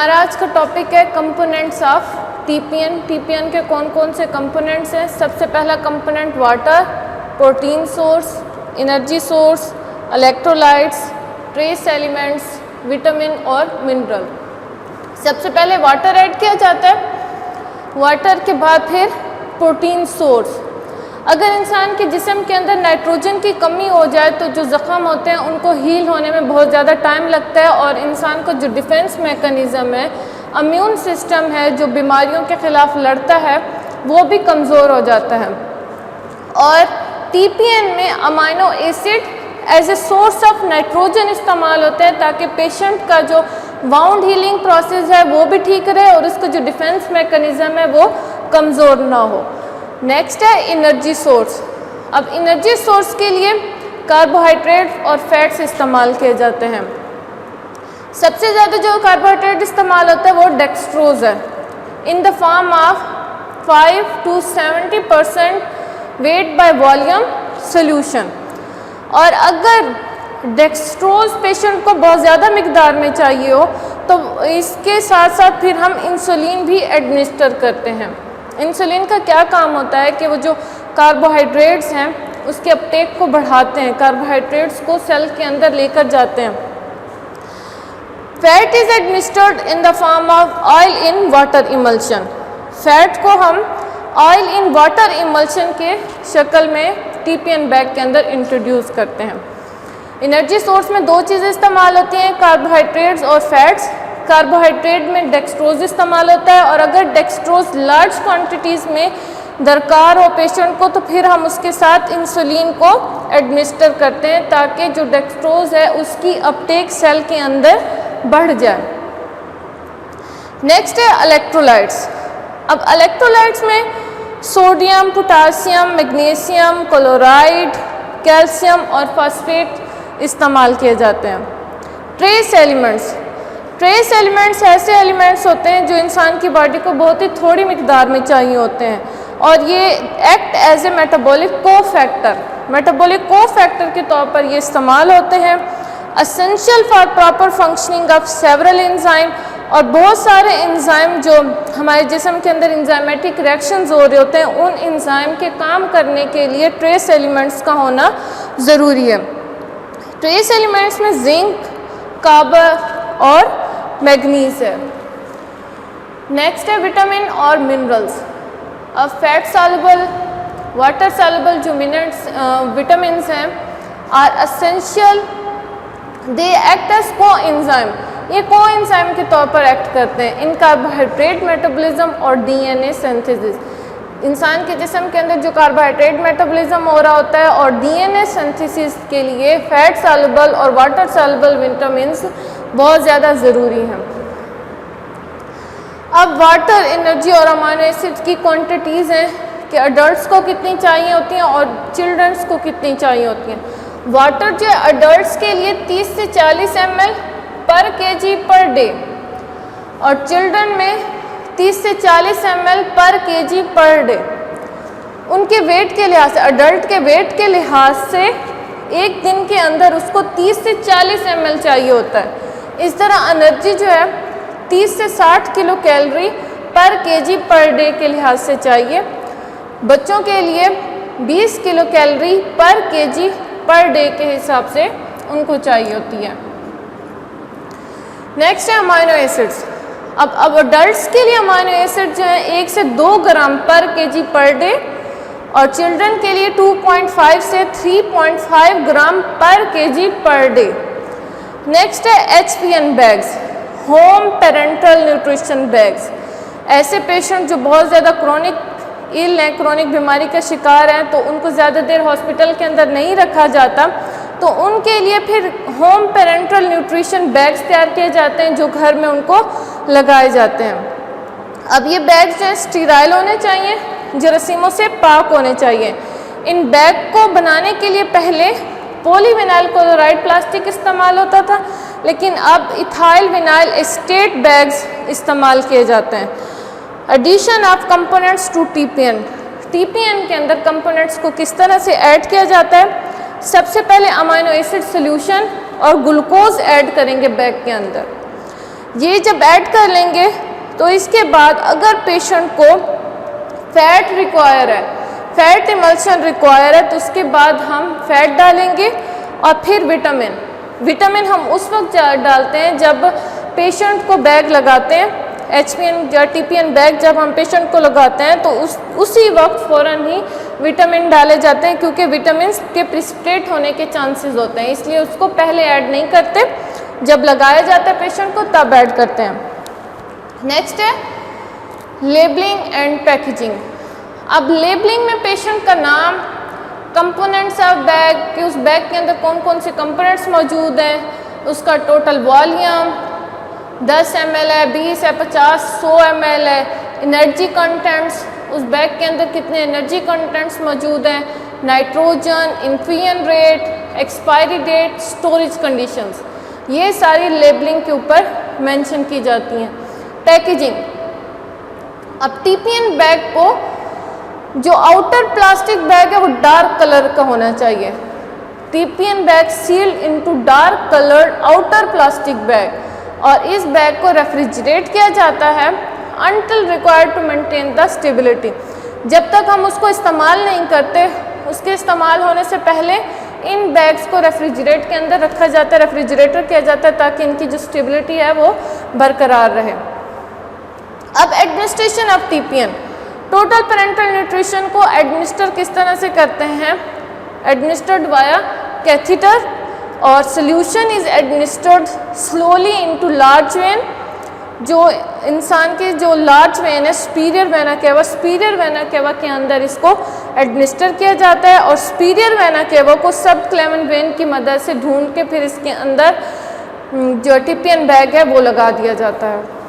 हमारा आज का टॉपिक है कंपोनेंट्स ऑफ टीपीएन। टीपीएन के कौन कौन से कंपोनेंट्स हैं। सबसे पहला component water, protein source, energy source, electrolytes, trace elements, vitamin और मिनरल। सबसे पहले वाटर ऐड किया जाता है, वाटर के बाद फिर प्रोटीन सोर्स। अगर इंसान के जिस्म के अंदर नाइट्रोजन की कमी हो जाए तो जो ज़ख़म होते हैं उनको हील होने में बहुत ज़्यादा टाइम लगता है और इंसान का जो डिफेंस मैकेनिज़्म है, इम्यून सिस्टम है जो बीमारियों के ख़िलाफ़ लड़ता है, वो भी कमज़ोर हो जाता है। और टीपीएन में amino acid as a source of nitrogen इस्तेमाल होते हैं ताकि पेशेंट का जो वाउंड हीलिंग प्रोसेस है वो भी ठीक रहे और उसका जो डिफेंस मैकेनिज़्म है वो कमज़ोर ना हो। नेक्स्ट है एनर्जी सोर्स। अब एनर्जी सोर्स के लिए कार्बोहाइड्रेट और फैट्स इस्तेमाल किए जाते हैं। सबसे ज़्यादा जो कार्बोहाइड्रेट इस्तेमाल होता है वो डेक्सट्रोज है, in the form of 5 to 70% weight by volume solution. और अगर डेक्सट्रोज पेशेंट को बहुत ज़्यादा मिकदार में चाहिए हो तो इसके साथ साथ फिर हम इंसुलिन भी एडमिनिस्टर करते हैं। इंसुलिन का क्या काम होता है कि वो जो कार्बोहाइड्रेट्स हैं उसके अपटेक को बढ़ाते हैं, कार्बोहाइड्रेट्स को सेल के अंदर लेकर जाते हैं। Fat is administered in the form of oil in water emulsion. Fat को हम ऑयल इन वाटर इमल्शन के शक्ल में टीपीएन बैग के अंदर इंट्रोड्यूस करते हैं। एनर्जी सोर्स में दो चीज़ें इस्तेमाल होती हैं, कार्बोहाइड्रेट्स और फैट्स। कार्बोहाइड्रेट में डेक्सट्रोज इस्तेमाल होता है और अगर डेक्सट्रोज लार्ज क्वांटिटीज़ में दरकार हो पेशेंट को तो फिर हम उसके साथ इंसुलिन को एडमिनिस्टर करते हैं ताकि जो डेक्सट्रोज है उसकी अपटेक सेल के अंदर बढ़ जाए। नेक्स्ट है इलेक्ट्रोलाइट्स। अब इलेक्ट्रोलाइट्स में sodium, potassium, magnesium, chloride, calcium और फास्फेट इस्तेमाल किए जाते हैं। Trace elements. ट्रेस एलिमेंट्स ऐसे एलिमेंट्स होते हैं जो इंसान की बॉडी को बहुत ही थोड़ी मिकदार में चाहिए होते हैं और ये act as a metabolic cofactor, metabolic cofactor के तौर पर ये इस्तेमाल होते हैं। Essential for proper functioning of several enzyme. और बहुत सारे एंजाइम जो हमारे जिस्म के अंदर एंजाइमेटिक रिएक्शंस हो रहे होते हैं उन एंजाइम के काम करने के लिए ट्रेस एलिमेंट्स का होना ज़रूरी है। ट्रेस एलिमेंट्स में जिंक, कॉपर और मैग्नीज है। नेक्स्ट है विटामिन और मिनरल्स। अब फैट सॉल्युबल, वाटर सॉल्युबल जो विटामिन हैं are essential, they act as coenzyme. ये कोएंजाइम के तौर पर एक्ट करते हैं इन कार्बोहाइड्रेट मेटाबॉलिज्म और डीएनए सिंथेसिस। इंसान के जिस्म के अंदर जो कार्बोहाइड्रेट मेटाबॉलिज्म हो रहा होता है और डीएनए सिंथेसिस के लिए फैट सॉल्युबल और वाटर सॉल्युबल विटामिन्स बहुत ज़्यादा ज़रूरी हैं। अब वाटर, एनर्जी और अमाइनो एसिड्स की क्वांटिटीज़ हैं कि अडल्ट्स को कितनी चाहिए होती हैं और चिल्ड्रंस को कितनी चाहिए होती हैं। वाटर जो है अडल्ट्स के लिए 30 से 40 ml पर kg पर डे और चिल्ड्रन में 30 से 40 ml पर kg पर डे। उनके वेट के लिहाज से, अडल्ट के वेट के लिहाज से एक दिन के अंदर उसको 30 से 40 ml चाहिए होता है। इस तरह एनर्जी जो है 30 से 60 किलो कैलोरी पर kg पर डे के लिहाज से चाहिए। बच्चों के लिए 20 किलो कैलोरी पर kg पर डे के हिसाब से उनको चाहिए होती है। नेक्स्ट है अमाइनो एसिड्स। अब अडल्ट्स के लिए अमाइनो एसिड जो है 1 से 2 ग्राम पर kg पर डे और चिल्ड्रन के लिए 2.5 से 3.5 ग्राम पर kg पर डे। नेक्स्ट है HPN bags, home parental nutrition bags. ऐसे पेशेंट जो बहुत ज़्यादा क्रोनिक इल हैं, क्रोनिक बीमारी का शिकार हैं, तो उनको ज़्यादा देर हॉस्पिटल के अंदर नहीं रखा जाता, तो उनके लिए फिर होम पेरेंटल न्यूट्रिशन बैग्स तैयार किए जाते हैं जो घर में उनको लगाए जाते हैं। अब ये बैग जो है स्टीराइल होने चाहिए, जरासीमों से पाक होने चाहिए। इन बैग को बनाने के लिए पहले पॉलीविनाइल क्लोराइड प्लास्टिक इस्तेमाल होता था, लेकिन अब इथाइल विनाइल एस्टेट बैग्स इस्तेमाल किए जाते हैं। Addition of components to TPN. TPN के अंदर कंपोनेंट्स को किस तरह से ऐड किया जाता है। सबसे पहले अमाइनो एसिड सोल्यूशन और ग्लूकोज ऐड करेंगे बैग के अंदर। ये जब ऐड कर लेंगे तो इसके बाद अगर पेशेंट को फैट रिक्वायर है, फैट इमल्शन रिक्वायर है, तो उसके बाद हम फैट डालेंगे और फिर विटामिन हम उस वक्त डालते हैं जब पेशेंट को बैग लगाते हैं, HPN या TPN बैग जब हम पेशेंट को लगाते हैं तो उसी वक्त फ़ौरन ही विटामिन डाले जाते हैं, क्योंकि विटामिन के प्रिसिपिटेट होने के चांसेस होते हैं, इसलिए उसको पहले ऐड नहीं करते, जब लगाया जाता है पेशेंट को तब ऐड करते हैं। नेक्स्ट है लेबलिंग एंड पैकेजिंग। अब लेबलिंग में पेशेंट का नाम, कंपोनेंट्स ऑफ बैग कि उस बैग के अंदर कौन कौन से कंपोनेंट्स मौजूद हैं, उसका टोटल वॉल्यूम 10 ml है, 20 है, 50, 100 ml है, एनर्जी कंटेंट्स उस बैग के अंदर कितने एनर्जी कंटेंट्स मौजूद हैं, nitrogen, infusion rate, expiry date, storage conditions, ये सारी लेबलिंग के ऊपर मेंशन की जाती हैं। पैकेजिंग, अब TPN बैग को जो आउटर प्लास्टिक बैग है वो डार्क कलर का होना चाहिए। TPN bag sealed into dark coloured outer plastic bag, और इस बैग को रेफ्रिजरेट किया जाता है until required to maintain the stability. जब तक हम उसको इस्तेमाल नहीं करते, उसके इस्तेमाल होने से पहले इन बैग्स को रेफ्रिजरेट के अंदर रखा जाता है, रेफ्रिजरेटर किया जाता है, ताकि इनकी जो स्टेबिलिटी है वो बरकरार रहे। अब administration of TPN, total parental nutrition को एडमिनिस्टर किस तरह से करते हैं, एडमिनिस्टर्ड वाया कैथीटर, और solution is administered slowly into large when. जो इंसान के जो लार्ज वेन है, superior vena cava, superior vena cava के अंदर इसको एडमिनिस्टर किया जाता है, और सुपीरियर वेना केवा को सब क्लेमेंट वेन की मदद से ढूंढ के फिर इसके अंदर जो TPN बैग है वो लगा दिया जाता है।